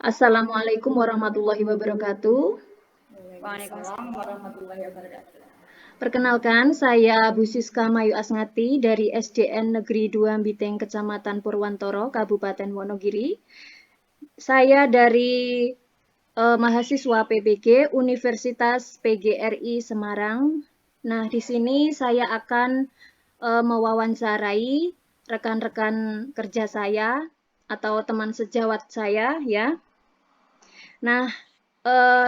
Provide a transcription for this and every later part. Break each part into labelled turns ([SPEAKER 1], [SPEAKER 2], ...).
[SPEAKER 1] Assalamualaikum warahmatullahi wabarakatuh.
[SPEAKER 2] Waalaikumsalam warahmatullahi wabarakatuh.
[SPEAKER 1] Perkenalkan, saya Bu Siska Mayu Asngati dari SDN Negeri 2 Biteng, Kecamatan Purwantoro, Kabupaten Wonogiri. Saya dari mahasiswa PPG Universitas PGRI Semarang. Nah, di sini saya akan mewawancarai rekan-rekan kerja saya atau teman sejawat saya ya. Nah,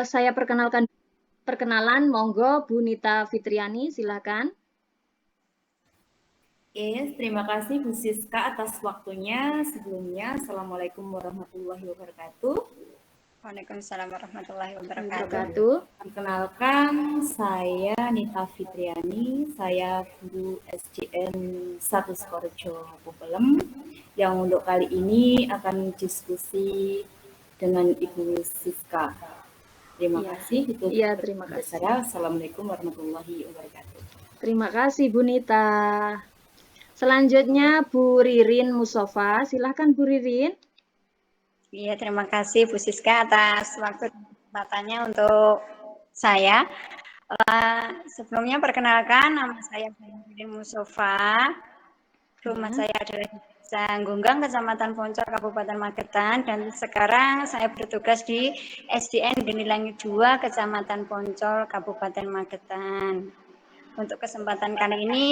[SPEAKER 1] saya perkenalan, monggo Bu Nita Fitriani, silakan.
[SPEAKER 2] Terima kasih Bu Siska atas waktunya. Sebelumnya, Assalamualaikum warahmatullahi wabarakatuh.
[SPEAKER 3] Waalaikumsalam warahmatullahi wabarakatuh.
[SPEAKER 2] Perkenalkan, saya Nita Fitriani. Saya guru SDN 1 Skorjo Pupelem yang untuk kali ini akan diskusi dengan Ibu Siska. Terima kasih.
[SPEAKER 1] Terima kasih.
[SPEAKER 2] Assalamualaikum warahmatullahi wabarakatuh.
[SPEAKER 1] Terima kasih Bu Nita. Selanjutnya Bu Ririn Musofa, silahkan Bu Ririn.
[SPEAKER 3] Iya, terima kasih Bu Siska atas waktu kesempatannya untuk saya. Sebelumnya perkenalkan, nama saya Bu Ririn Musofa. Rumah saya adalah di Desa Gunggang, Kecamatan Poncor, Kabupaten Magetan, dan sekarang saya bertugas di SDN Geni Langit 2, Kecamatan Poncor, Kabupaten Magetan. Untuk kesempatan kali ini,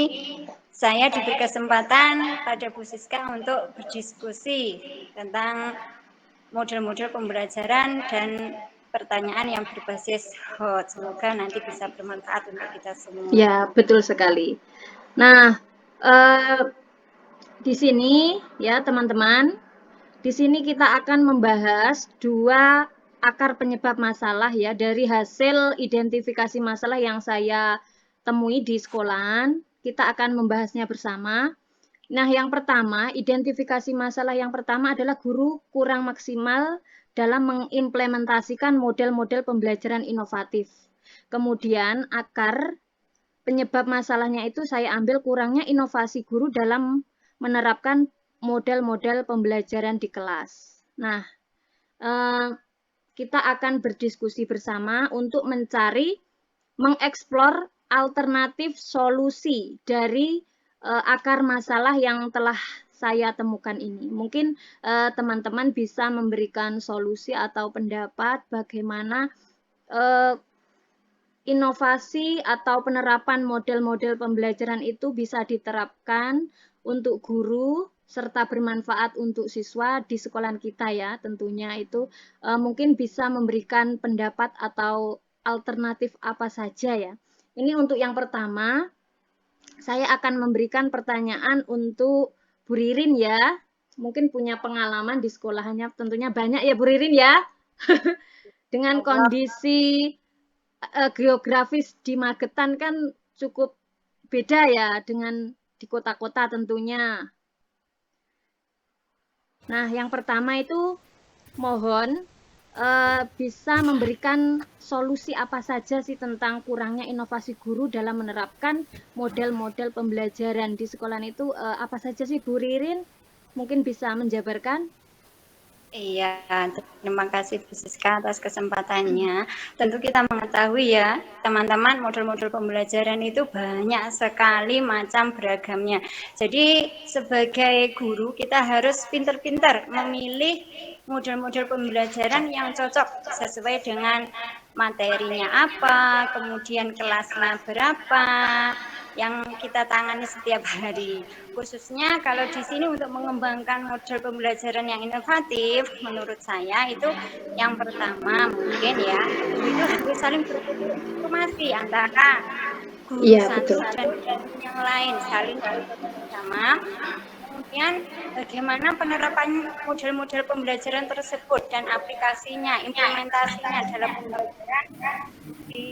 [SPEAKER 3] saya diberi kesempatan pada Bu Siska untuk berdiskusi tentang model-model pembelajaran dan pertanyaan yang berbasis hot. Semoga nanti bisa bermanfaat untuk kita semua.
[SPEAKER 1] Ya, betul sekali. Nah, di sini ya teman-teman, di sini kita akan membahas dua akar penyebab masalah ya dari hasil identifikasi masalah yang saya temui di sekolahan. Kita akan membahasnya bersama. Nah, yang pertama, identifikasi masalah yang pertama adalah guru kurang maksimal dalam mengimplementasikan model-model pembelajaran inovatif. Kemudian, akar penyebab masalahnya itu saya ambil kurangnya inovasi guru dalam menerapkan model-model pembelajaran di kelas. Nah, kita akan berdiskusi bersama untuk mencari, mengeksplor alternatif solusi dari akar masalah yang telah saya temukan ini. Mungkin teman-teman bisa memberikan solusi atau pendapat bagaimana inovasi atau penerapan model-model pembelajaran itu bisa diterapkan untuk guru serta bermanfaat untuk siswa di sekolah kita ya. Tentunya itu mungkin bisa memberikan pendapat atau alternatif apa saja ya. Ini untuk yang pertama, saya akan memberikan pertanyaan untuk Bu Ririn ya. Mungkin punya pengalaman di sekolahannya tentunya banyak ya Bu Ririn ya. Dengan kondisi geografis di Magetan kan cukup beda ya dengan di kota-kota tentunya. Nah, yang pertama itu mohon bisa memberikan solusi apa saja sih tentang kurangnya inovasi guru dalam menerapkan model-model pembelajaran di sekolah itu apa saja sih Bu Ririn? Mungkin bisa menjabarkan?
[SPEAKER 3] Iya, terima kasih Bu Siska atas kesempatannya. Tentu kita mengetahui ya, teman-teman, model-model pembelajaran itu banyak sekali macam beragamnya. Jadi sebagai guru kita harus pintar-pintar memilih model-model pembelajaran yang cocok sesuai dengan materinya apa, kemudian kelasnya berapa, yang kita tangani setiap hari. Khususnya kalau di sini untuk mengembangkan model pembelajaran yang inovatif, menurut saya itu yang pertama mungkin ya, guru itu harus saling bertukar informasi antara guru satu dan guru yang lain, saling bersama. Kemudian bagaimana penerapan model-model pembelajaran tersebut dan aplikasinya, implementasinya dalam pembelajaran di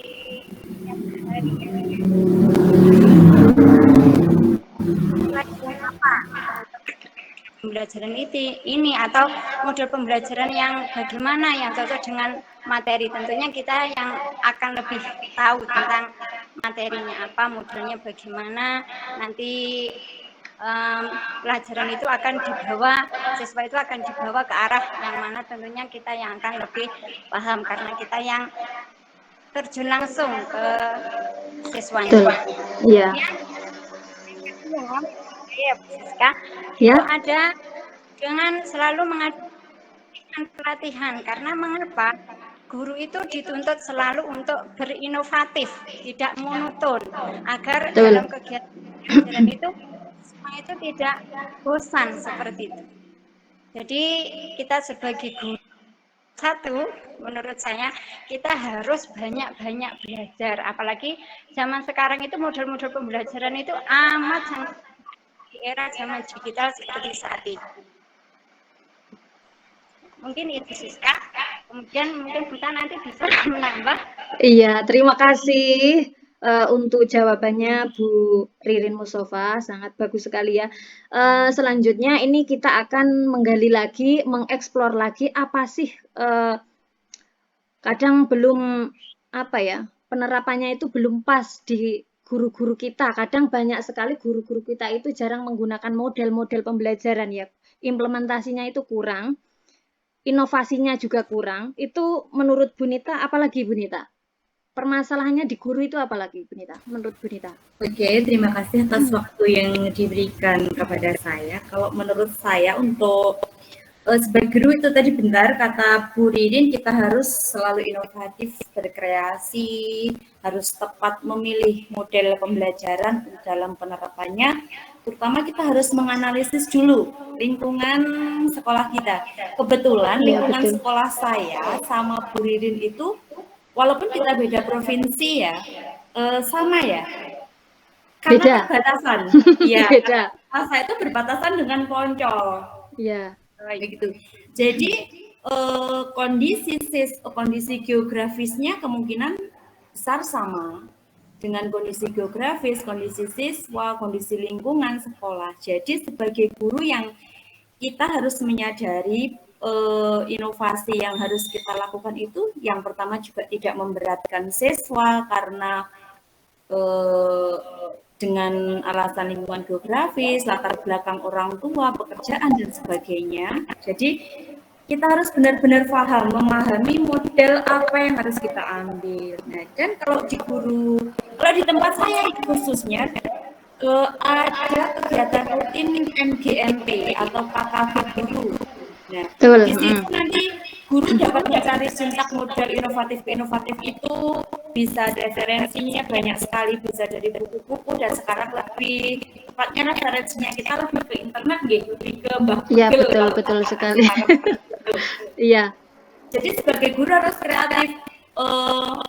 [SPEAKER 3] hari apa pembelajaran ini atau model pembelajaran yang bagaimana yang cocok dengan materi. Tentunya kita yang akan lebih tahu tentang materinya apa, modelnya bagaimana, nanti pelajaran itu akan dibawa, siswa itu akan dibawa ke arah yang mana tentunya kita yang akan lebih paham karena kita yang terjun langsung ke siswanya.
[SPEAKER 1] Betul. Iya.
[SPEAKER 3] Ya, Bu Siska,
[SPEAKER 1] Ya.
[SPEAKER 3] itu ada dengan selalu mengadakan pelatihan karena mengapa? Guru itu dituntut selalu untuk berinovatif, tidak monoton, agar
[SPEAKER 1] Betul.
[SPEAKER 3] dalam kegiatan pelajaran itu semua itu tidak bosan seperti itu. Jadi kita sebagai guru, satu, menurut saya kita harus banyak-banyak belajar. Apalagi zaman sekarang itu model-model pembelajaran itu amat sangat di era zaman digital seperti saat ini. Mungkin itu Siska. Kemudian mungkin kita nanti bisa menambah.
[SPEAKER 1] Iya, terima kasih untuk jawabannya Bu Ririn Mustafa, sangat bagus sekali ya. Selanjutnya ini kita akan menggali lagi, mengeksplor lagi apa sih kadang belum apa ya, penerapannya itu belum pas di guru-guru kita. Kadang banyak sekali guru-guru kita itu jarang menggunakan model-model pembelajaran ya. Implementasinya itu kurang. Inovasinya juga kurang. Itu menurut Bu Nita, apalagi Bu Nita? Permasalahannya di guru itu apalagi Bu Nita? Menurut Bu Nita?
[SPEAKER 2] Oke, terima kasih atas waktu yang diberikan kepada saya. Kalau menurut saya untuk sebagai guru itu tadi benar kata Bu Ririn, kita harus selalu inovatif, berkreasi, harus tepat memilih model pembelajaran dalam penerapannya. Terutama kita harus menganalisis dulu lingkungan sekolah kita. Kebetulan lingkungan sekolah saya sama Bu Ririn itu, walaupun kita beda provinsi ya, sama ya. Karena perbatasan. Ya, beda. Saya itu berbatasan dengan Poncol.
[SPEAKER 1] Iya.
[SPEAKER 2] Begitu. Jadi kondisi geografisnya kemungkinan besar sama dengan kondisi geografis, kondisi siswa, kondisi lingkungan sekolah. Jadi sebagai guru yang kita harus menyadari inovasi yang harus kita lakukan itu yang pertama juga tidak memberatkan siswa karena dengan alasan lingkungan geografis, latar belakang orang tua, pekerjaan dan sebagainya. Jadi kita harus benar-benar paham, memahami model apa yang harus kita ambil. Nah, dan kalau di tempat saya khususnya ada kegiatan rutin MGMP atau KKB guru. Nah, di situ nanti guru dapat mencari sintak model inovatif itu bisa referensinya banyak sekali, bisa dari buku-buku dan sekarang lebih tepatnya referensinya kita lebih ke internet, lebih ke Mbah Google.
[SPEAKER 1] Iya, betul sekali. Iya.
[SPEAKER 2] Jadi sebagai guru harus kreatif.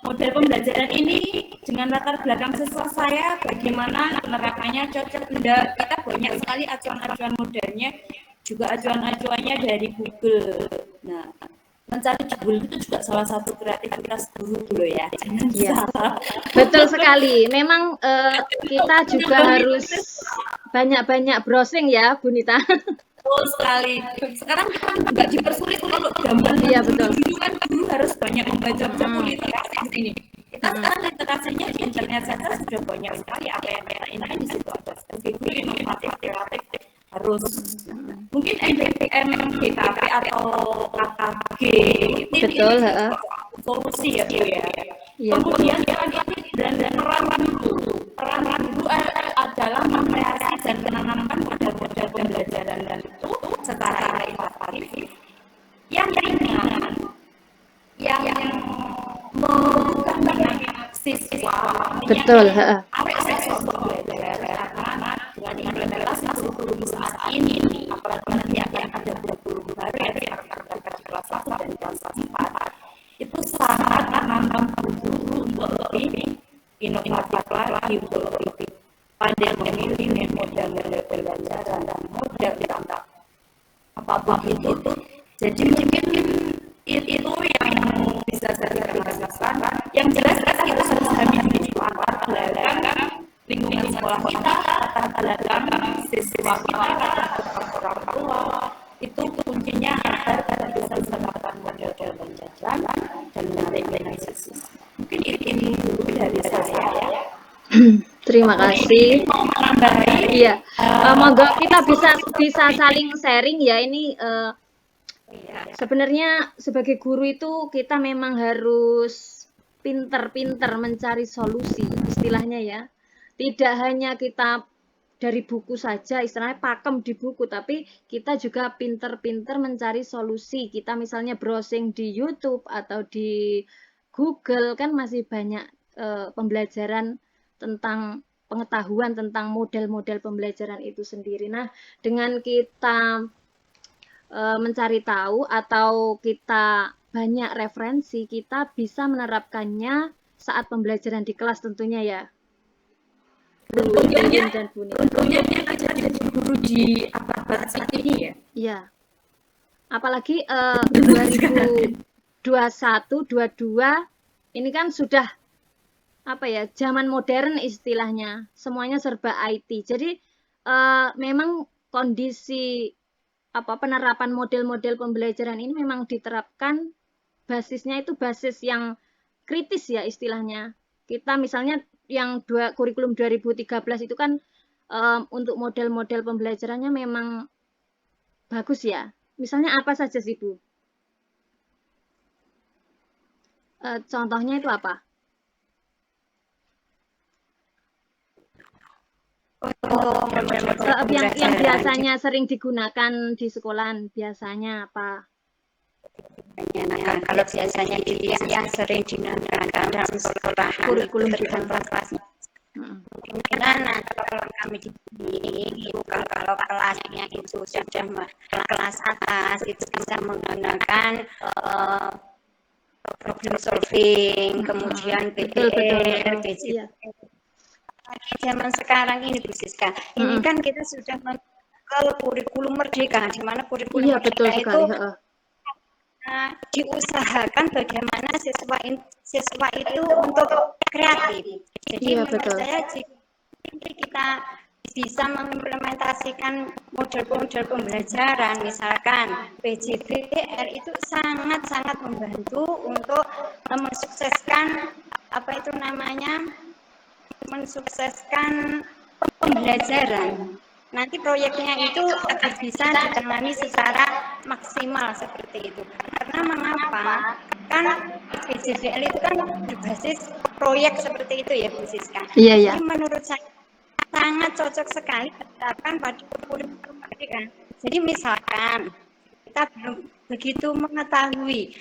[SPEAKER 2] Model pembelajaran ini dengan latar belakang siswa saya, bagaimana penerapannya cocok tidak, kita banyak sekali acuan-acuan modelnya, juga acuan-acuannya dari Google. Nah, mencari di Google itu juga salah satu kreativitas guru dulu ya.
[SPEAKER 1] Iya. Betul sekali. Memang kita juga harus banyak-banyak browsing ya, Bu Nita.
[SPEAKER 2] Betul sekali. Sekarang kita nggak dipersulit kalau zaman dulu kan guru harus banyak membaca buku literasi ini. Kita sekarang literasinya di internet saja sudah banyak sekali apa yang kita inginkan di situ ada. Sebagai guru inovatif, kreatif harus mungkin MBPM, GKP atau KKG itu solusi ya Bu ya. Kemudian dan peran guru adalah mengkreasi dan menanamkan model-model pembelajaran dan itu secara inovatif yang ringan, yang membuka minat siswa.
[SPEAKER 1] Betul.
[SPEAKER 2] Apa siswa belajar karena dengan implementasi kurikulum saat ini, apalagi nanti yang ada kurikulum baru ya di kelas 1 dan kelas 4 itu sangat menantang guru untuk lebih inovatif lagi, untuk lebih pandai memilih model pembelajaran dan model ditambah apapun itu. Jadi mungkin itu yang bisa saya rasakan. Yang jelas kita harus memilih latar belakang lingkungan sekolah kita, latar belakang siswa kita, orang tua. Itu kuncinya agar kita bisa mendapatkan model pembelajaran dan menarik minat siswa. Mungkin ini dulu dari saya ya.
[SPEAKER 1] Terima kasih.
[SPEAKER 2] baik.
[SPEAKER 1] Iya, monggo kita bisa saling sharing ya ini. Sebenarnya sebagai guru itu kita memang harus pinter-pinter mencari solusi, istilahnya ya. Tidak hanya kita dari buku saja, istilahnya pakem di buku, tapi kita juga pinter-pinter mencari solusi. Kita misalnya browsing di YouTube atau di Google, kan masih banyak pembelajaran tentang pengetahuan tentang model-model pembelajaran itu sendiri. Nah, dengan kita mencari tahu atau kita banyak referensi, kita bisa menerapkannya saat pembelajaran di kelas tentunya ya.
[SPEAKER 2] Untungnya
[SPEAKER 1] dan Buni.
[SPEAKER 2] untungnya kita jadi guru di abad saat ini ya.
[SPEAKER 1] Iya. Apalagi 2021, 22 ini kan sudah apa ya, zaman modern istilahnya. Semuanya serba IT. Jadi memang kondisi penerapan model-model pembelajaran ini memang diterapkan basisnya itu basis yang kritis ya istilahnya. Kita misalnya yang kurikulum 2013 itu kan untuk model-model pembelajarannya memang bagus ya. Misalnya apa saja sih Bu? Contohnya itu apa? Yang biasanya sering digunakan di sekolahan biasanya apa?
[SPEAKER 3] Nah, kalau biasanya yang sering digunakan dalam sekolah
[SPEAKER 1] kurikulum
[SPEAKER 3] kelas. Nah, kalau kami di sini kalau kelasnya itu sudah kelas atas itu bisa menggunakan problem solving, kemudian PR, BCP. Zaman sekarang ini Bu Siska, ini kan kita sudah ke kurikulum merdeka, di mana kurikulum merdeka itu diusahakan bagaimana siswa itu untuk kreatif. Jadi menurut saya jika kita bisa mengimplementasikan model-model pembelajaran, misalkan PJBR itu sangat-sangat membantu untuk mensukseskan mensukseskan pembelajaran. Nanti proyeknya itu akan bisa ditangani secara maksimal seperti itu. Karena mengapa? Kan PJBL itu kan berbasis proyek seperti itu ya Bu Siska. Jadi menurut saya sangat cocok sekali diterapkan pada kurikulum merdeka. Jadi misalkan kita belum begitu mengetahui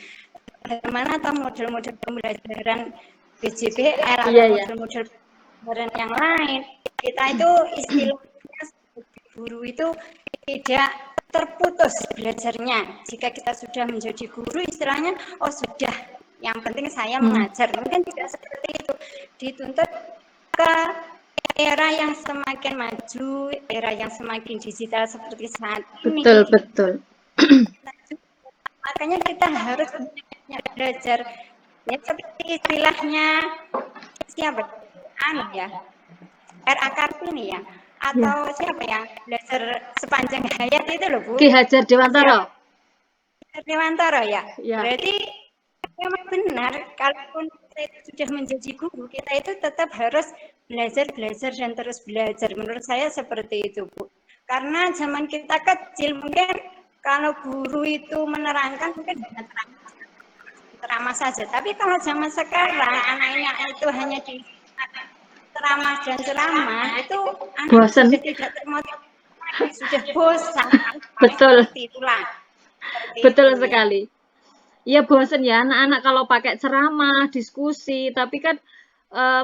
[SPEAKER 3] bagaimana atau model-model pembelajaran PJBR atau model-model pembelajaran yang lain, kita itu istilahnya guru itu tidak terputus belajarnya. Jika kita sudah menjadi guru, istilahnya sudah, yang penting saya mengajar. Mungkin tidak seperti itu. Dituntut ke era yang semakin maju, era yang semakin digital seperti saat ini.
[SPEAKER 1] Betul.
[SPEAKER 3] Makanya kita harus belajar. Ya seperti istilahnya siapa? R.A. Kartini ya. Atau siapa yang belajar sepanjang hayat itu loh Bu?
[SPEAKER 1] Ki Hajar Dewantara.
[SPEAKER 3] Ya. Berarti memang benar, kalaupun kita itu sudah menjadi guru, kita itu tetap harus belajar dan terus belajar. Menurut saya seperti itu Bu. Karena zaman kita kecil mungkin kalau guru itu menerangkan mungkin dengan ceramah saja. Tapi kalau zaman sekarang anaknya itu hanya di ceramah dan ceramah itu
[SPEAKER 1] bosan.
[SPEAKER 3] Sudah tidak termotivasi, sudah bosan.
[SPEAKER 1] Betul. Betul
[SPEAKER 3] itu,
[SPEAKER 1] sekali. Iya bosan ya anak-anak kalau pakai ceramah, diskusi, tapi kan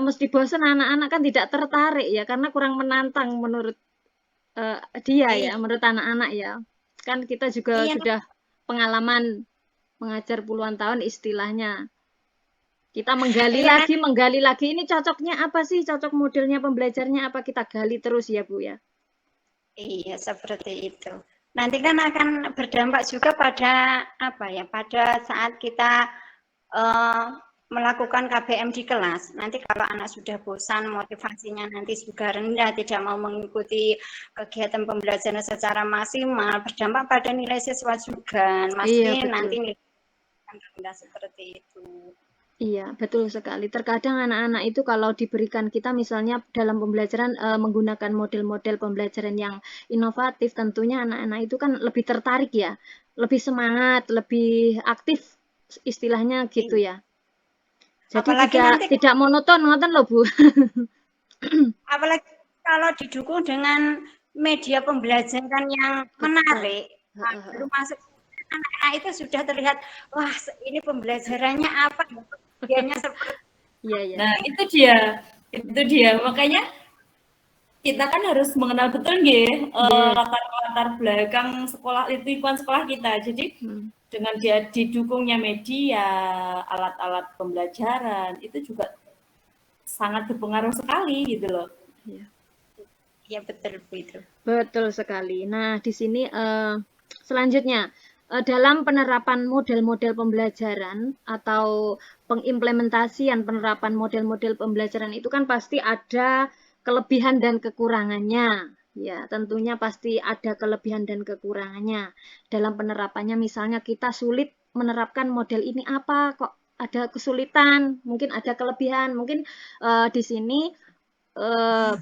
[SPEAKER 1] mesti bosan, anak-anak kan tidak tertarik ya karena kurang menantang menurut dia ya, menurut anak-anak ya. Kan kita juga sudah pengalaman mengajar puluhan tahun istilahnya. Kita menggali lagi, ini cocoknya apa sih, cocok modelnya pembelajarnya apa, kita gali terus ya Bu ya.
[SPEAKER 3] Iya, seperti itu. Nanti kan akan berdampak juga pada pada saat kita melakukan KBM di kelas. Nanti kalau anak sudah bosan, motivasinya nanti juga rendah, tidak mau mengikuti kegiatan pembelajaran secara maksimal, berdampak pada nilai siswa juga. Nanti nilai rendah seperti itu.
[SPEAKER 1] Iya, betul sekali. Terkadang anak-anak itu kalau diberikan kita misalnya dalam pembelajaran menggunakan model-model pembelajaran yang inovatif, tentunya anak-anak itu kan lebih tertarik ya, lebih semangat, lebih aktif istilahnya gitu
[SPEAKER 3] Iya.
[SPEAKER 1] ya. Jadi
[SPEAKER 3] Apalagi
[SPEAKER 1] tidak
[SPEAKER 3] nanti
[SPEAKER 1] tidak monoton, ngoten loh Bu.
[SPEAKER 3] apalagi kalau didukung dengan media pembelajaran yang
[SPEAKER 1] Betul.
[SPEAKER 3] menarik, nah, baru masuk anak-anak itu sudah terlihat, wah ini pembelajarannya apa, bagiannya seperti
[SPEAKER 1] Iya, iya.
[SPEAKER 2] Nah, itu dia. Makanya kita kan harus mengenal betul nggih
[SPEAKER 1] Nggih.
[SPEAKER 2] latar belakang sekolah lingkungan sekolah kita. Jadi
[SPEAKER 1] Hmm.
[SPEAKER 2] dengan dia didukungnya media, alat-alat pembelajaran itu juga sangat berpengaruh sekali gitu loh.
[SPEAKER 1] Iya.
[SPEAKER 3] ya betul Bu itu.
[SPEAKER 1] Betul sekali. Nah, di sini selanjutnya dalam penerapan model-model pembelajaran atau pengimplementasian penerapan model-model pembelajaran itu kan pasti ada kelebihan dan kekurangannya. Ya, tentunya pasti ada kelebihan dan kekurangannya. Dalam penerapannya misalnya kita sulit menerapkan model ini apa kok ada kesulitan, mungkin ada kelebihan, mungkin di sini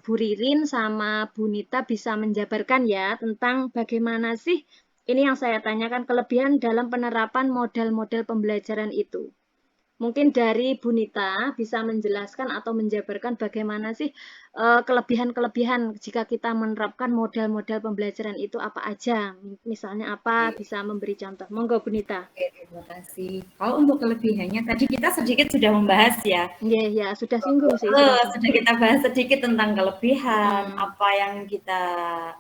[SPEAKER 1] Bu Ririn sama Bu Nita bisa menjabarkan ya tentang bagaimana sih ini yang saya tanyakan kelebihan dalam penerapan model-model pembelajaran itu. Mungkin dari Bu Nita bisa menjelaskan atau menjabarkan bagaimana sih kelebihan-kelebihan jika kita menerapkan model-model pembelajaran itu apa aja. Misalnya apa bisa memberi contoh. Monggo Bu Nita.
[SPEAKER 2] Oke, terima kasih. Kalau untuk kelebihannya tadi kita sedikit sudah membahas ya.
[SPEAKER 1] Iya, ya, sudah singgung sih, sudah singgung.
[SPEAKER 2] Sudah kita bahas sedikit tentang kelebihan,
[SPEAKER 1] Hmm.
[SPEAKER 2] apa yang kita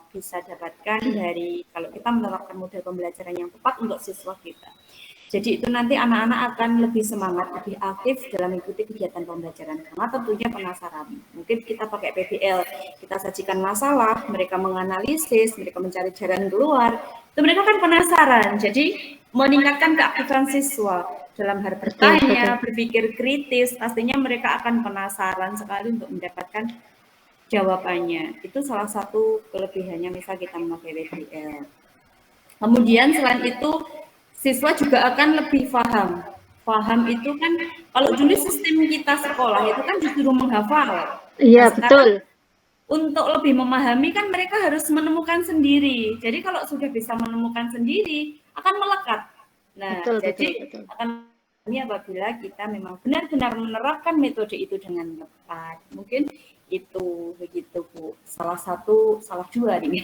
[SPEAKER 2] bisa dapatkan dari kalau kita menerapkan model pembelajaran yang tepat untuk siswa kita. Jadi itu nanti anak-anak akan lebih semangat, lebih aktif dalam mengikuti kegiatan pembelajaran. Karena tentunya penasaran. Mungkin kita pakai PBL, kita sajikan masalah, mereka menganalisis, mereka mencari jalan keluar. Itu mereka kan penasaran. Jadi meningkatkan keaktifan siswa dalam hal bertanya, berpikir kritis. Pastinya mereka akan penasaran sekali untuk mendapatkan jawabannya. Itu salah satu kelebihannya misal kita memakai PBL. Kemudian selain itu siswa juga akan lebih paham. Paham itu kan kalau dulu sistem kita sekolah itu kan justru menghafal.
[SPEAKER 1] Iya,
[SPEAKER 2] Nah, sekarang
[SPEAKER 1] betul.
[SPEAKER 2] untuk lebih memahami kan mereka harus menemukan sendiri. Jadi kalau sudah bisa menemukan sendiri akan melekat. Nah,
[SPEAKER 1] Betul, betul,
[SPEAKER 2] jadi
[SPEAKER 1] betul.
[SPEAKER 2] akan ini apabila kita memang benar-benar menerapkan metode itu dengan tepat. Mungkin itu begitu Bu. Salah dua nih.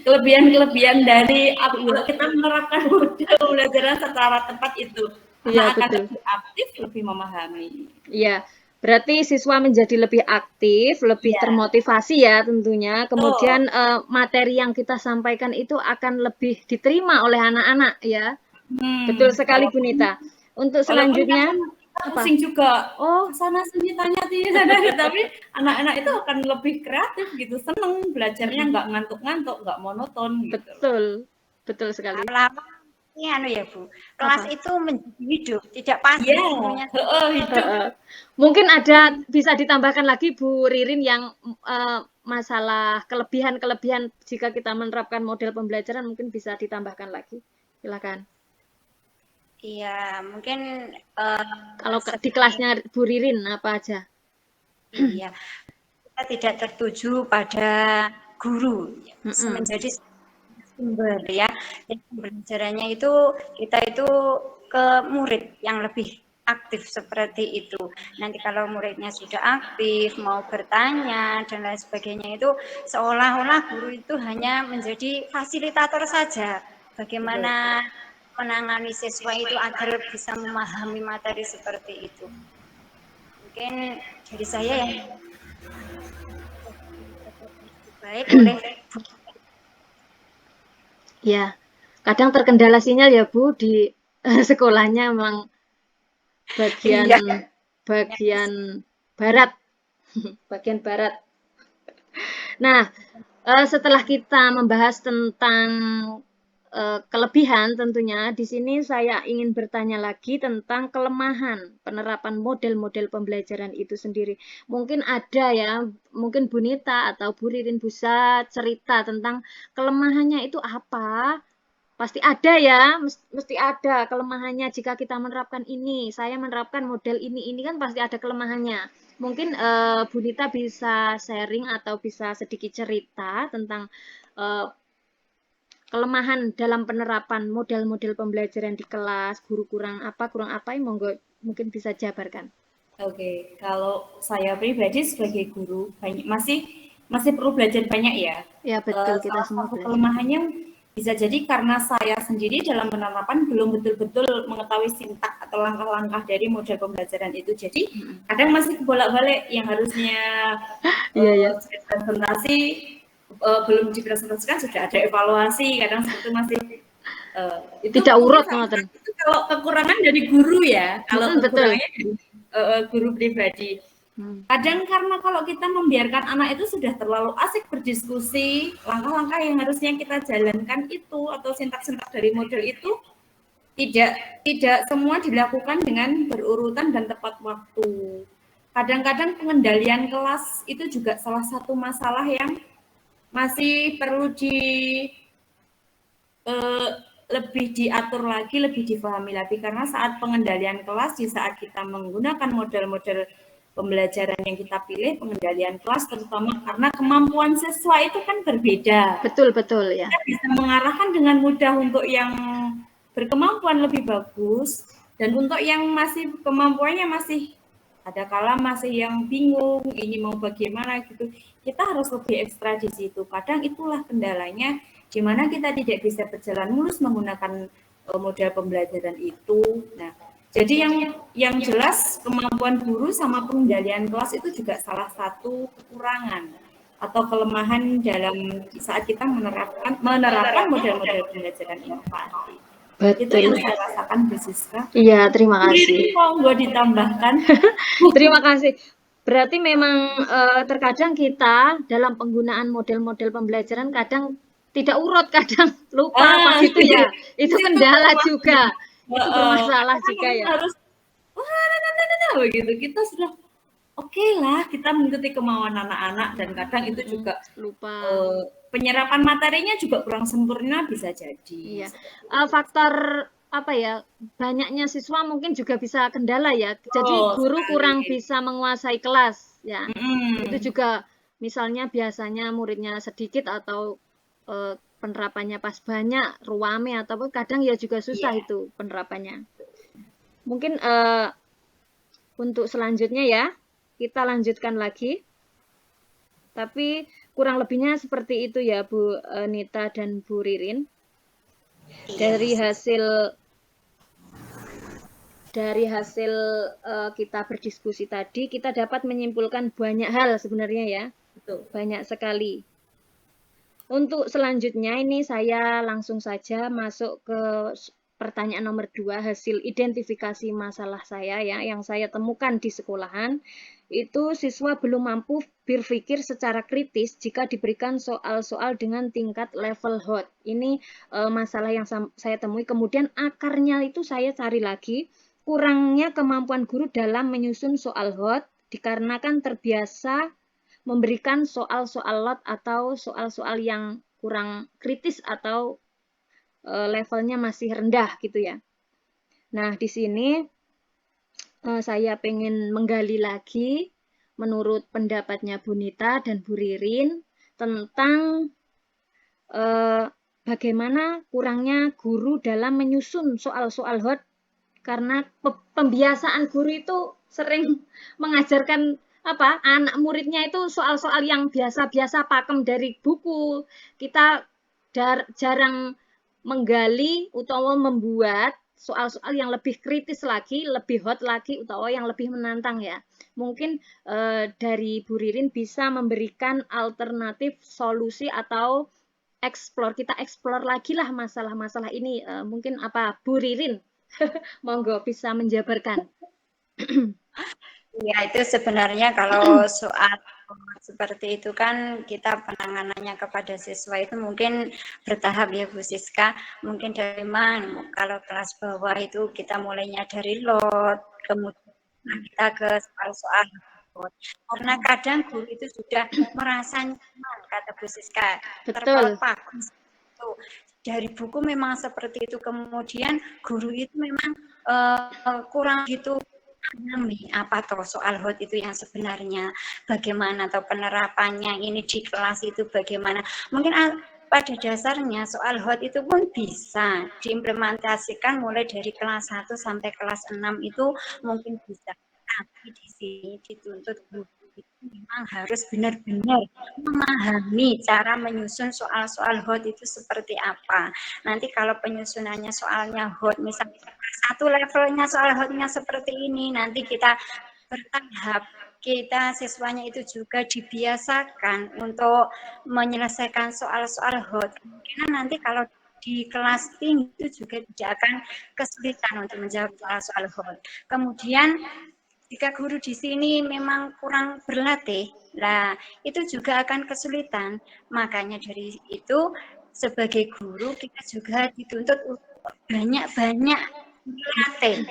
[SPEAKER 2] Kelebihan-kelebihan dari kalau kita menerapkan model pembelajaran secara tepat itu.
[SPEAKER 1] Iya,
[SPEAKER 2] Anak akan
[SPEAKER 1] betul.
[SPEAKER 2] lebih aktif, lebih memahami.
[SPEAKER 1] Iya, berarti siswa menjadi lebih aktif, lebih
[SPEAKER 2] Iya,
[SPEAKER 1] termotivasi ya tentunya.
[SPEAKER 2] betul.
[SPEAKER 1] Kemudian materi yang kita sampaikan itu akan lebih diterima oleh anak-anak ya. Betul sekali Bu
[SPEAKER 2] Walaupun
[SPEAKER 1] Nita. Untuk
[SPEAKER 2] walaupun
[SPEAKER 1] selanjutnya
[SPEAKER 2] kadang kita
[SPEAKER 1] apa?
[SPEAKER 2] pusing juga,
[SPEAKER 1] Oh,
[SPEAKER 2] sana sini tanya sini sana, tapi anak-anak itu akan lebih kreatif gitu, seneng belajarnya nggak ngantuk-ngantuk, nggak monoton gitu.
[SPEAKER 1] betul. Betul sekali.
[SPEAKER 3] Lama-lama ini anu ya Bu, kelas
[SPEAKER 1] Apa?
[SPEAKER 3] itu menjadi hidup, tidak pasif
[SPEAKER 2] Iya,
[SPEAKER 3] gurunya.
[SPEAKER 2] hidup.
[SPEAKER 1] Mungkin ada bisa ditambahkan lagi Bu Ririn yang masalah kelebihan-kelebihan jika kita menerapkan model pembelajaran mungkin bisa ditambahkan lagi. Silakan.
[SPEAKER 3] Iya, mungkin
[SPEAKER 1] Kalau di
[SPEAKER 3] seperti
[SPEAKER 1] kelasnya Bu Ririn apa aja?
[SPEAKER 3] iya, kita tidak tertuju pada guru menjadi sumber ya. Jadi pembelajarannya itu kita itu ke murid yang lebih aktif seperti itu. Nanti kalau muridnya sudah aktif, mau bertanya dan lain sebagainya itu seolah-olah guru itu hanya menjadi fasilitator saja. Bagaimana menangani siswa itu agar bisa memahami materi seperti itu. Mungkin dari saya yang baik oleh
[SPEAKER 1] Ya, kadang terkendala sinyal ya Bu di sekolahnya memang bagian
[SPEAKER 3] iya.
[SPEAKER 1] bagian barat, bagian barat. Nah, setelah kita membahas tentang kelebihan tentunya di sini saya ingin bertanya lagi tentang kelemahan penerapan model-model pembelajaran itu sendiri. Mungkin ada ya, mungkin Bu Nita atau Bu Ririn bisa cerita tentang kelemahannya itu apa Pasti ada ya, mesti ada kelemahannya jika kita menerapkan ini. Saya menerapkan model ini kan pasti ada kelemahannya. Mungkin Bu Nita bisa sharing atau bisa sedikit cerita tentang kelemahan dalam penerapan model-model pembelajaran di kelas, guru kurang apa, monggo mungkin bisa jabarkan.
[SPEAKER 2] Oke, kalau saya pribadi sebagai guru masih perlu belajar banyak ya.
[SPEAKER 1] Ya betul, kita
[SPEAKER 2] Salah
[SPEAKER 1] semua
[SPEAKER 2] satu
[SPEAKER 1] belajar.
[SPEAKER 2] kelemahannya bisa jadi karena saya sendiri dalam penerapan belum betul-betul mengetahui sintak atau langkah-langkah dari model pembelajaran itu. Jadi kadang masih bolak-balik yang harusnya
[SPEAKER 1] Iya ya.
[SPEAKER 2] presentasi belum dipresentasikan sudah ada evaluasi. Kadang seperti masih itu
[SPEAKER 1] Tidak
[SPEAKER 2] mungkin
[SPEAKER 1] urut ngoten.
[SPEAKER 2] itu kalau kekurangan dari guru ya. Kalau
[SPEAKER 1] Betul.
[SPEAKER 2] kekurangannya dari guru pribadi. Kadang karena kalau kita membiarkan anak itu sudah terlalu asik berdiskusi, langkah-langkah yang harusnya kita jalankan itu atau sintak-sintak dari model itu tidak semua dilakukan dengan berurutan dan tepat waktu. Kadang-kadang pengendalian kelas itu juga salah satu masalah yang masih perlu lebih diatur lagi, lebih difahami lagi karena saat pengendalian kelas di saat kita menggunakan model-model pembelajaran yang kita pilih, pengendalian kelas terutama karena kemampuan siswa itu kan berbeda.
[SPEAKER 1] Betul ya.
[SPEAKER 2] Kita bisa mengarahkan dengan mudah untuk yang berkemampuan lebih bagus dan untuk yang masih kemampuannya masih ada kala masih yang bingung ini mau bagaimana gitu, kita harus lebih ekstra di situ. Kadang itulah kendalanya di mana kita tidak bisa berjalan mulus menggunakan model pembelajaran itu. Nah, jadi yang jelas kemampuan guru sama pengendalian kelas itu juga salah satu kekurangan atau kelemahan dalam saat kita menerapkan model-model pembelajaran inovasi.
[SPEAKER 1] Betul.
[SPEAKER 2] Itu yang saya rasakan, Bu Siska.
[SPEAKER 1] Iya, terima kasih.
[SPEAKER 2] Monggo ditambahkan.
[SPEAKER 1] Terima kasih. Berarti memang terkadang kita dalam penggunaan model-model pembelajaran kadang tidak urut, kadang lupa pas itu ya. Itu kendala juga. Itu bermasalah juga ya.
[SPEAKER 2] Harus begitu. Kita sudah oke lah, kita mengikuti kemauan anak-anak dan kadang itu juga
[SPEAKER 1] lupa.
[SPEAKER 2] Penyerapan materinya juga kurang sempurna bisa jadi.
[SPEAKER 1] Iya. Faktor apa ya, banyaknya siswa mungkin juga bisa kendala ya. Jadi guru kurang bisa menguasai kelas ya. Itu juga misalnya biasanya muridnya sedikit atau penerapannya pas banyak, ruame ataupun kadang ya juga susah itu penerapannya. Mungkin untuk selanjutnya ya, kita lanjutkan lagi. Tapi kurang lebihnya seperti itu ya Bu Nita dan Bu Ririn. Dari hasil kita berdiskusi tadi, kita dapat menyimpulkan banyak hal sebenarnya ya.
[SPEAKER 2] Betul.
[SPEAKER 1] Banyak sekali. Untuk selanjutnya ini saya langsung saja masuk ke pertanyaan nomor 2, hasil identifikasi masalah saya ya, yang saya temukan di sekolahan. Itu siswa belum mampu berpikir secara kritis jika diberikan soal-soal dengan tingkat level hot. Ini masalah yang saya temui. Kemudian akarnya itu saya cari lagi, kurangnya kemampuan guru dalam menyusun soal hot dikarenakan terbiasa memberikan soal-soal lot atau soal-soal yang kurang kritis atau levelnya masih rendah gitu ya. Nah, di sini saya pengen menggali lagi menurut pendapatnya Bu Nita dan Bu Ririn tentang bagaimana kurangnya guru dalam menyusun soal-soal hot karena pembiasaan guru itu sering mengajarkan anak muridnya itu soal-soal yang biasa-biasa pakem dari buku. Kita jarang menggali atau membuat soal-soal yang lebih kritis lagi, lebih hot lagi, atau yang lebih menantang ya. Mungkin dari Bu Ririn bisa memberikan alternatif solusi atau kita explore lagi lah masalah-masalah ini. Mungkin Bu Ririn, monggo bisa menjabarkan.
[SPEAKER 3] Ya, itu sebenarnya kalau soal seperti itu kan kita penanganannya kepada siswa itu mungkin bertahap ya Bu Siska. Mungkin dari mana, kalau kelas bawah itu kita mulainya dari lot, kemudian kita ke soal-soal lot. Karena kadang guru itu sudah merasa nyaman, kata Bu Siska, terpaku. dari buku memang seperti itu. Kemudian guru itu memang kurang gitu memahami apa toh soal HOT itu yang sebenarnya, bagaimana atau penerapannya ini di kelas itu bagaimana. Mungkin pada dasarnya soal HOT itu pun bisa diimplementasikan mulai dari kelas 1 sampai kelas 6 itu mungkin bisa. Tapi di sini dituntut guru itu memang harus benar-benar memahami cara menyusun soal-soal HOT itu seperti apa. Nanti kalau penyusunannya soalnya HOT, misalnya satu levelnya soal HOT-nya seperti ini, nanti kita bertahap, kita siswanya itu juga dibiasakan untuk menyelesaikan soal-soal HOT. Kemungkinan nanti kalau di kelas tinggi itu juga tidak akan kesulitan untuk menjawab soal-soal HOT. Kemudian jika guru di sini memang kurang berlatih, nah itu juga akan kesulitan. Makanya dari itu sebagai guru kita juga dituntut banyak-banyak berlatih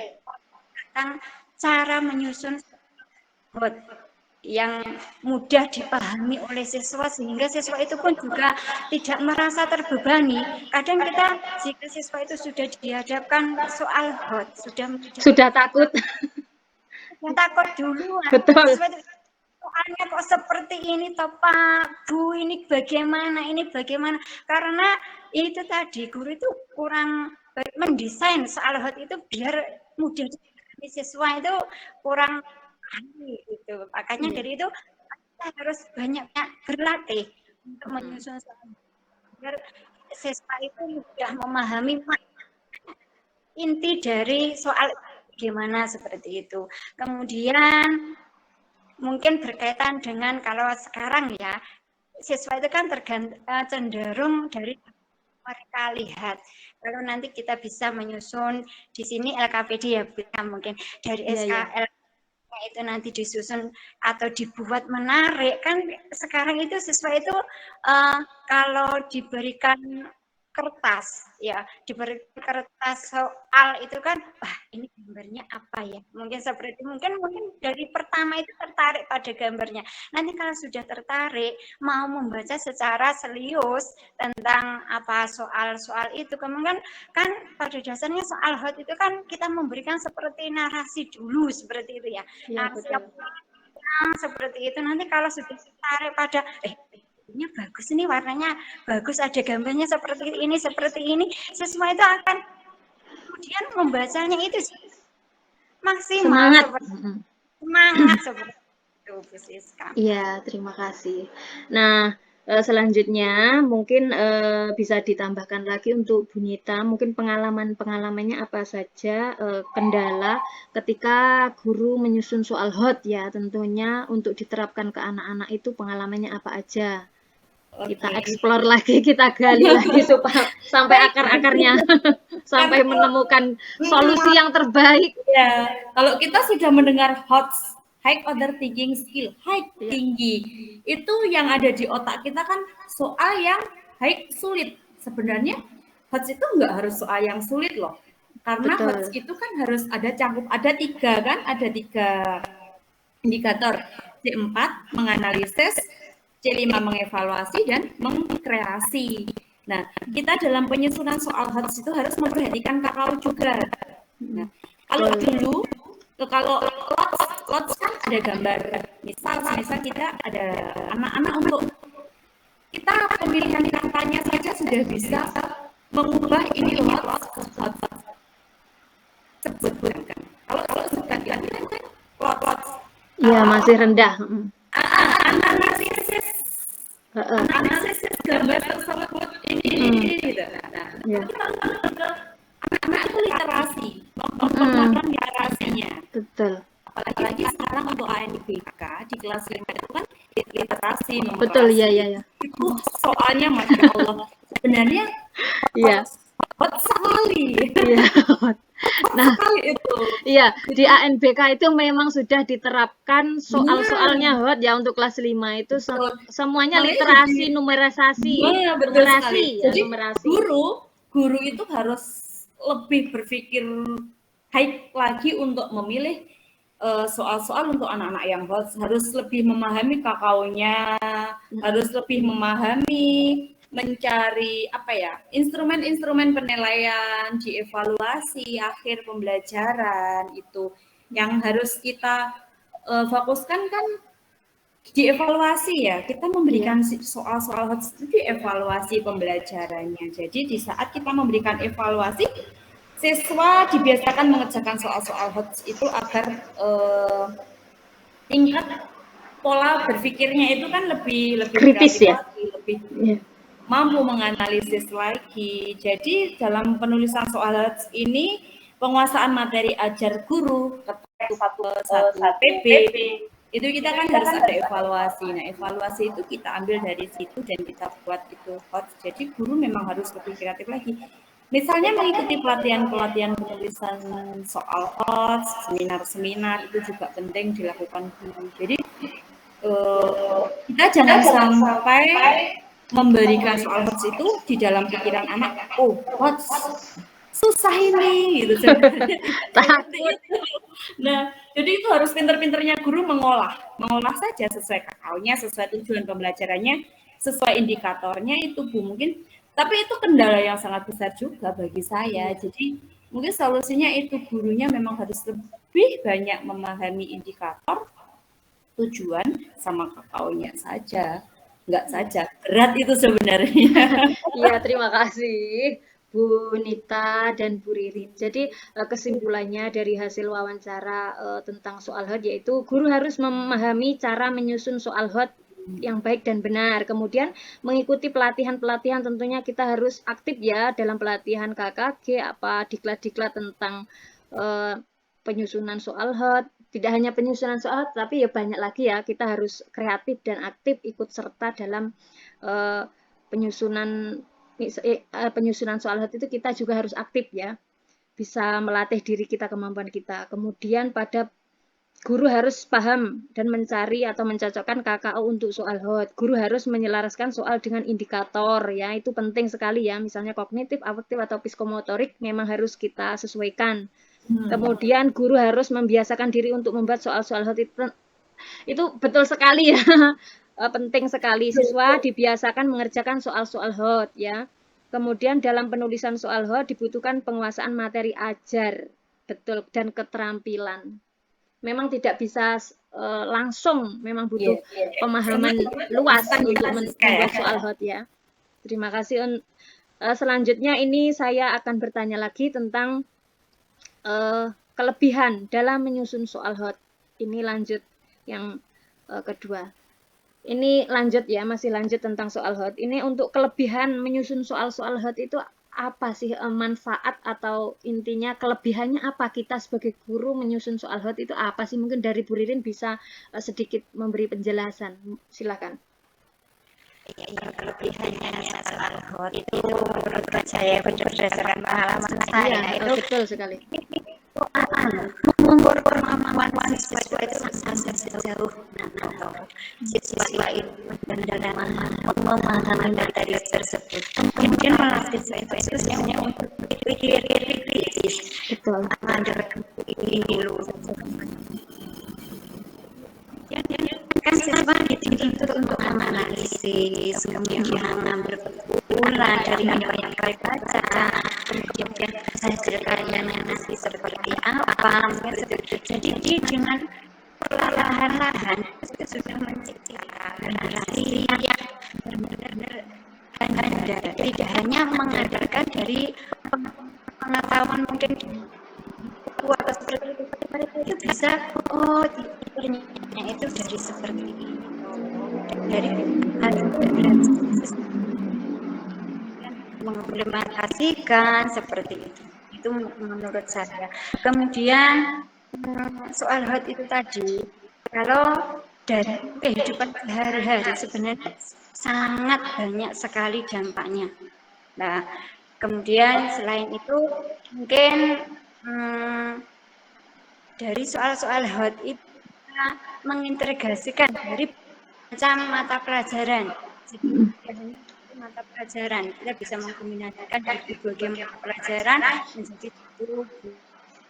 [SPEAKER 3] tentang cara menyusun HOT yang mudah dipahami oleh siswa sehingga siswa itu pun juga tidak merasa terbebani. Kadang kita jika siswa itu sudah dihadapkan soal HOT,
[SPEAKER 1] sudah takut.
[SPEAKER 3] Takut dulu.
[SPEAKER 1] Betul.
[SPEAKER 3] Soalnya kok seperti ini toh Pak Bu, ini bagaimana? Karena itu tadi guru itu kurang mendesain soal HOT itu biar mudah dipahami siswa, itu kurang ahli gitu. Makanya dari itu kita harus banyak berlatih untuk menyusun soal biar siswa itu mudah memahami inti dari soal gimana seperti itu. Kemudian mungkin berkaitan dengan kalau sekarang ya siswa itu kan cenderung dari mereka lihat. Kalau nanti kita bisa menyusun di sini LKPD ya mungkin dari SKL itu nanti disusun atau dibuat menarik kan. Sekarang itu siswa itu kalau diberikan kertas ya, diberi kertas soal itu kan, wah ini gambarnya apa ya, mungkin dari pertama itu tertarik pada gambarnya. Nanti kalau sudah tertarik mau membaca secara serius tentang apa soal-soal itu, kemudian kan pada dasarnya soal HOT itu kan kita memberikan seperti narasi dulu seperti itu ya, narasi seperti itu. Nanti kalau sudah tertarik pada ini bagus, ini warnanya bagus, ada gambarnya seperti ini, siswa itu akan kemudian membacanya itu maksimal, semangat seperti itu, Bu Siska.
[SPEAKER 1] Iya, terima kasih. Nah, selanjutnya mungkin bisa ditambahkan lagi untuk Bu Nita, mungkin pengalamannya apa saja kendala ketika guru menyusun soal HOT ya, tentunya untuk diterapkan ke anak-anak itu pengalamannya apa aja. Kita explore lagi, kita gali lagi supaya sampai akar-akarnya, sampai menemukan solusi yang terbaik.
[SPEAKER 2] Ya, kalau kita sudah mendengar HOT, high order thinking skill, tinggi, itu yang ada di otak kita kan soal yang high sulit. Sebenarnya HOT itu nggak harus soal yang sulit loh, karena HOT itu kan harus ada ada tiga indikator. C4 menganalisis, C5 mengevaluasi dan mengkreasi. Nah, kita dalam penyusunan soal HOT itu harus memperhatikan kakao juga. Nah, kalau lots kan ada gambar. Misal kita ada anak-anak, untuk kita pemilihan katanya saja sudah bisa mengubah ini lots ke HOT. Sebutkan. Kalau sebutkan kan lots.
[SPEAKER 1] Iya, masih rendah.
[SPEAKER 2] Analisis gambar tersebut ini gitu. Anak itu literasi, memperkenalkan literasinya.
[SPEAKER 1] Betul.
[SPEAKER 2] Apalagi sekarang untuk ANBK di kelas 5 itu kan literasi, numerasi.
[SPEAKER 1] Betul, iya.
[SPEAKER 2] Itu soalnya Masya Allah. Sebenarnya hot sekali. Iya.
[SPEAKER 1] Nah, iya, di ANBK itu memang sudah diterapkan soal-soalnya HOT ya untuk kelas 5 itu semuanya literasi, numerasi.
[SPEAKER 2] Jadi guru itu harus lebih berpikir high lagi untuk memilih soal-soal untuk anak-anak yang HOT, harus lebih memahami kakaonya, harus lebih memahami mencari instrumen-instrumen penilaian, dievaluasi akhir pembelajaran itu yang harus kita fokuskan kan dievaluasi ya. Kita memberikan soal-soal HOTS itu dievaluasi pembelajarannya. Jadi di saat kita memberikan evaluasi, siswa dibiasakan mengerjakan soal-soal HOTS itu agar tingkat pola berpikirnya itu kan lebih
[SPEAKER 1] kritis ya,
[SPEAKER 2] lebih mampu menganalisis lagi. Jadi dalam penulisan soal HOTS ini penguasaan materi ajar guru satu PB itu kita kan harus ada evaluasi. Nah, evaluasi itu kita ambil dari situ dan kita buat itu HOTS. Jadi guru memang harus lebih kreatif lagi. Misalnya mengikuti pelatihan penulisan soal HOTS, seminar-seminar itu juga penting dilakukan guru. Jadi kita jangan sampai memberikan soal HOTS itu di dalam pikiran anak, oh HOTS susah ini gitu. Nah, jadi itu harus pinter-pinternya guru mengolah saja sesuai kakaunya, sesuai tujuan pembelajarannya, sesuai indikatornya itu Bu mungkin. Tapi itu kendala yang sangat besar juga bagi saya. Jadi mungkin solusinya itu gurunya memang harus lebih banyak memahami indikator, tujuan sama kakaunya saja. Enggak saja, berat itu sebenarnya.
[SPEAKER 1] Iya, terima kasih Bu Nita dan Bu Ririn. Jadi kesimpulannya dari hasil wawancara tentang soal HOT yaitu guru harus memahami cara menyusun soal HOT yang baik dan benar. Kemudian mengikuti pelatihan-pelatihan, tentunya kita harus aktif ya dalam pelatihan KKG, diklat-diklat tentang penyusunan soal HOT. Tidak hanya penyusunan soal, tapi ya banyak lagi ya, kita harus kreatif dan aktif ikut serta dalam penyusunan soal HOT itu. Kita juga harus aktif ya, bisa melatih diri kita, kemampuan kita. Kemudian pada guru harus paham dan mencari atau mencocokkan KKO untuk soal HOT. Guru harus menyelaraskan soal dengan indikator ya, itu penting sekali ya, misalnya kognitif, afektif atau psikomotorik memang harus kita sesuaikan. Kemudian guru harus membiasakan diri untuk membuat soal-soal HOT itu betul sekali ya. Penting sekali siswa dibiasakan mengerjakan soal-soal HOT ya. Kemudian dalam penulisan soal HOT dibutuhkan penguasaan materi ajar, betul, dan keterampilan. Memang tidak bisa langsung, memang butuh pemahaman luas untuk membuat soal HOT ya. Terima kasih. Selanjutnya ini saya akan bertanya lagi tentang kelebihan dalam menyusun soal HOT. Ini lanjut yang kedua. Ini lanjut ya, masih lanjut tentang soal HOT. Ini untuk kelebihan menyusun soal-soal HOT itu apa sih manfaat atau intinya kelebihannya apa, kita sebagai guru menyusun soal HOT itu apa sih? Mungkin dari Bu Ririn bisa sedikit memberi penjelasan. Silakan.
[SPEAKER 3] Kelebihannya soal HOT itu menurut saya berdasarkan pengalaman saya itu
[SPEAKER 1] betul sekali.
[SPEAKER 3] Mengukur kemampuan siswa itu sampai sejauh mana siswa itu benar-benar memahami materi tersebut. Kemudian melatih siswa untuk berpikir kritis, mengambil ini dulu. Kan siswa dituntut untuk menganalisis, kemudian mengambil kesimpulan dari apa yang mereka baca, kemudian hasil karyanya nanti seperti apa. Jadi dengan perlahan-lahan itu sudah menciptakan narasi yang benar-benar ganda, tidak hanya mengandalkan dari pengetahuan mungkin atau seperti itu bisa tipenya itu dari seperti itu, dari mengimplementasikan seperti itu menurut saya. Kemudian soal HOT itu tadi, kalau dari kehidupan sehari-hari sebenarnya sangat banyak sekali dampaknya. Nah, kemudian selain itu mungkin dari soal-soal HOT itu kita mengintegrasikan dari macam mata pelajaran. Jadi mata pelajaran kita bisa mengkombinasikan dari berbagai mata pelajaran menjadi satu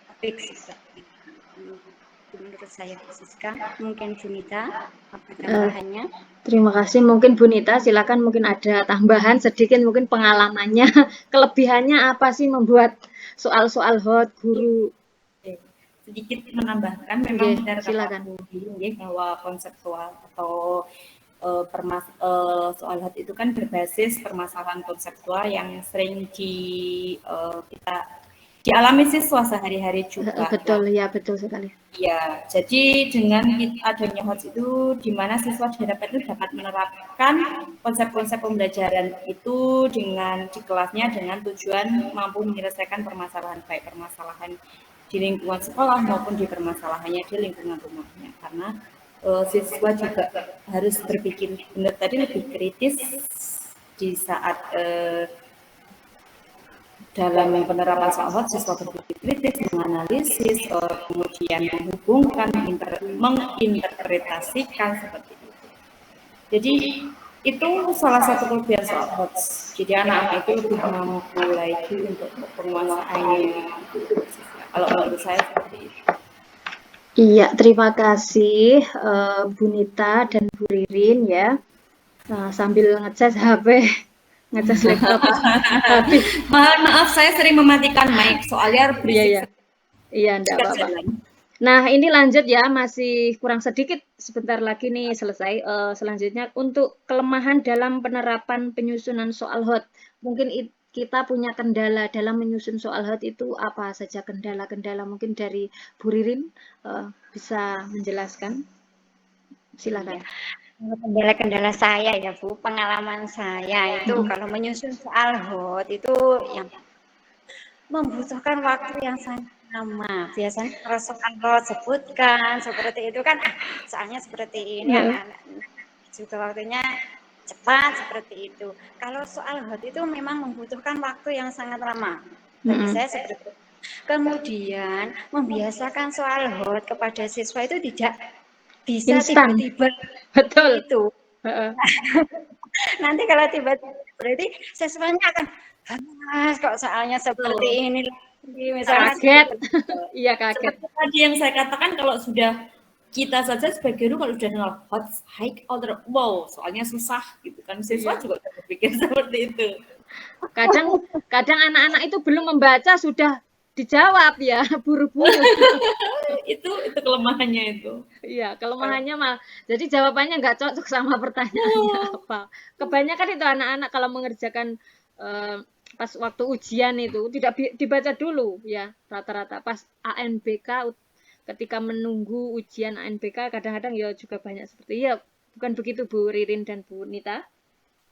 [SPEAKER 3] topik seperti itu. menurut saya, Bu Siska. Mungkin Bu Nita, apa tambahannya?
[SPEAKER 1] Terima kasih. Mungkin Bu Nita, silakan mungkin ada tambahan sedikit, mungkin pengalamannya, kelebihannya apa sih membuat soal-soal hot guru?
[SPEAKER 2] Sedikit menambahkan, memang
[SPEAKER 1] Oke,
[SPEAKER 2] benar kata
[SPEAKER 1] silakan.
[SPEAKER 2] Bu Dini bahwa konseptual atau soal hot itu kan berbasis permasalahan konseptual yang sering kita dialami siswa sehari-hari juga.
[SPEAKER 1] Betul, ya betul sekali.
[SPEAKER 2] Ya, jadi dengan adanya HOTS itu di mana siswa diharapkan itu dapat menerapkan konsep-konsep pembelajaran itu di kelasnya dengan tujuan mampu menyelesaikan permasalahan, baik permasalahan di lingkungan sekolah maupun di permasalahannya di lingkungan rumahnya. Karena siswa juga harus berpikir benar tadi, lebih kritis di saat dalam penerapan soal HOT, siswa berpikir kritis, menganalisis, kemudian menghubungkan, menginterpretasikan seperti itu. Jadi itu salah satu kelebihan soal HOT. Jadi anak-anak itu lebih mampu lagi untuk penguasaannya. Kalau menurut saya seperti itu.
[SPEAKER 1] Iya, terima kasih Bu Nita dan Bu Ririn ya. Nah, sambil ngecas HP, ngecas laptop.
[SPEAKER 2] Mohon maaf, saya sering mematikan mic soalnya berisik.
[SPEAKER 1] Iya, enggak apa-apa. Nah, ini lanjut ya, masih kurang sedikit, sebentar lagi nih selesai. Selanjutnya untuk kelemahan dalam penerapan penyusunan soal HOT. Mungkin kita punya kendala dalam menyusun soal HOT itu apa saja kendala-kendala, mungkin dari Bu Ririn bisa menjelaskan. Silakan.
[SPEAKER 3] Kendala-kendala saya ya Bu, pengalaman saya itu kalau menyusun soal HOT itu yang membutuhkan waktu yang sangat lama. Biasanya kalau soal HOT sebutkan seperti itu kan, soalnya seperti ini anak-anak juga waktunya cepat seperti itu. Kalau soal HOT itu memang membutuhkan waktu yang sangat lama. Bagi saya seperti itu. Kemudian membiasakan soal HOT kepada siswa itu tidak bisa tiba-tiba
[SPEAKER 1] betul
[SPEAKER 3] itu. Nanti kalau tiba-tiba berarti siswanya akan kok soalnya seperti ini misalnya
[SPEAKER 1] kaget. Iya, kaget.
[SPEAKER 2] Seperti tadi yang saya katakan, kalau sudah kita saja sebagai guru kalau sudah dengar hot, high, order, wow, soalnya susah gitu kan, siswa juga berpikir seperti itu.
[SPEAKER 1] Kadang anak-anak itu belum membaca sudah dijawab ya, buru-buru.
[SPEAKER 2] itu kelemahannya itu.
[SPEAKER 1] Iya, kelemahannya mah. Jadi jawabannya nggak cocok sama pertanyaannya apa. Kebanyakan itu anak-anak kalau mengerjakan pas waktu ujian itu tidak dibaca dulu ya, rata-rata pas ANBK ketika menunggu ujian ANBK kadang-kadang ya juga banyak seperti ya, bukan begitu Bu Ririn dan Bu Nita?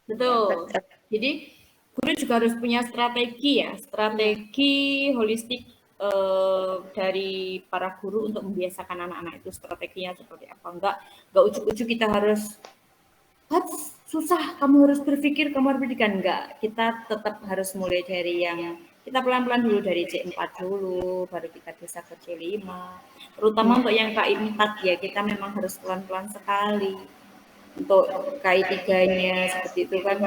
[SPEAKER 2] Betul. Jadi guru juga harus punya strategi ya, strategi holistik dari para guru untuk membiasakan anak-anak itu strateginya seperti apa. Enggak ujuk-ujuk kita harus susah, kamu harus berpikir, kamu harus berpikir. Enggak, kita tetap harus mulai dari yang kita pelan-pelan dulu, dari C4 dulu, baru kita bisa ke C5. Terutama untuk yang KI 4 ya, kita memang harus pelan-pelan sekali. Untuk KI 3-nya seperti itu kan,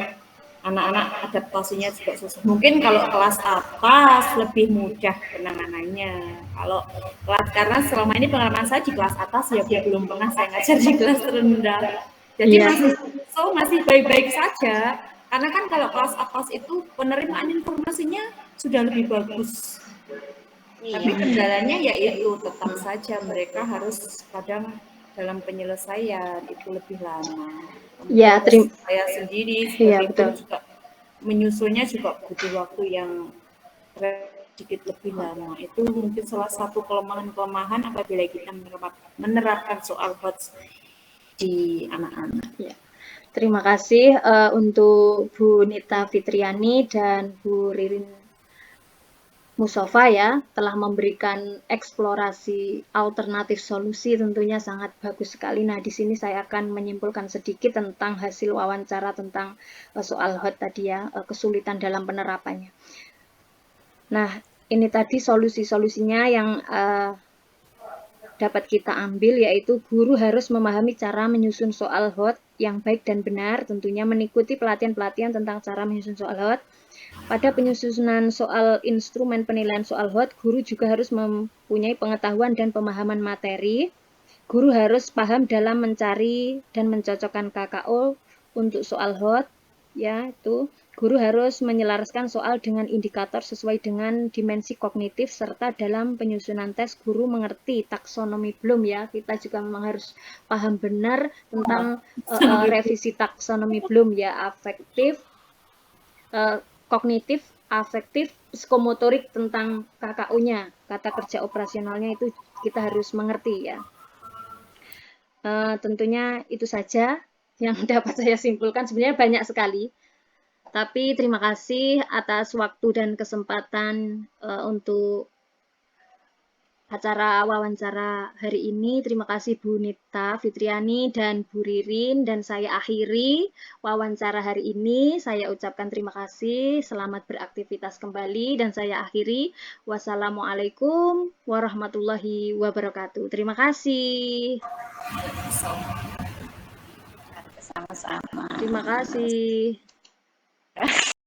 [SPEAKER 2] anak-anak adaptasinya juga susah. Mungkin kalau kelas atas lebih mudah penanganannya. Kalau kelas, karena selama ini pengalaman saya di kelas atas ya belum pernah saya ngajar di kelas rendah. Jadi masih baik-baik saja. Karena kan kalau kelas atas itu penerimaan informasinya sudah lebih bagus. Tapi kendalanya yaitu tetap saja mereka harus kadang dalam penyelesaian itu lebih lama.
[SPEAKER 1] Ya,
[SPEAKER 2] saya sendiri sebagai guru juga menyusunnya juga butuh waktu yang sedikit lebih lama. Itu mungkin salah satu kelemahan apabila kita menerapkan soal HOT di anak-anak.
[SPEAKER 1] Ya. Terima kasih untuk Bu Nita Fitriani dan Bu Ririn Musofa ya, telah memberikan eksplorasi alternatif solusi, tentunya sangat bagus sekali. Nah, di sini saya akan menyimpulkan sedikit tentang hasil wawancara tentang soal HOT tadi ya, kesulitan dalam penerapannya. Nah, ini tadi solusi-solusinya yang dapat kita ambil, yaitu guru harus memahami cara menyusun soal HOT yang baik dan benar, tentunya mengikuti pelatihan-pelatihan tentang cara menyusun soal HOT. Pada penyusunan soal instrumen penilaian soal HOT, guru juga harus mempunyai pengetahuan dan pemahaman materi. Guru harus paham dalam mencari dan mencocokkan KKO untuk soal HOT, ya itu. Guru harus menyelaraskan soal dengan indikator sesuai dengan dimensi kognitif, serta dalam penyusunan tes guru mengerti taksonomi Bloom ya. Kita juga memang harus paham benar tentang revisi taksonomi Bloom ya, afektif, kognitif, afektif, psikomotorik tentang KKO-nya, kata kerja operasionalnya itu kita harus mengerti ya. Tentunya itu saja yang dapat saya simpulkan. Sebenarnya banyak sekali. Tapi terima kasih atas waktu dan kesempatan untuk acara wawancara hari ini. Terima kasih Bu Nita Fitriani dan Bu Ririn, dan saya akhiri wawancara hari ini. Saya ucapkan terima kasih, selamat beraktivitas kembali, dan saya akhiri. Wassalamualaikum warahmatullahi wabarakatuh. Terima kasih.
[SPEAKER 3] Sama-sama.
[SPEAKER 1] Terima kasih.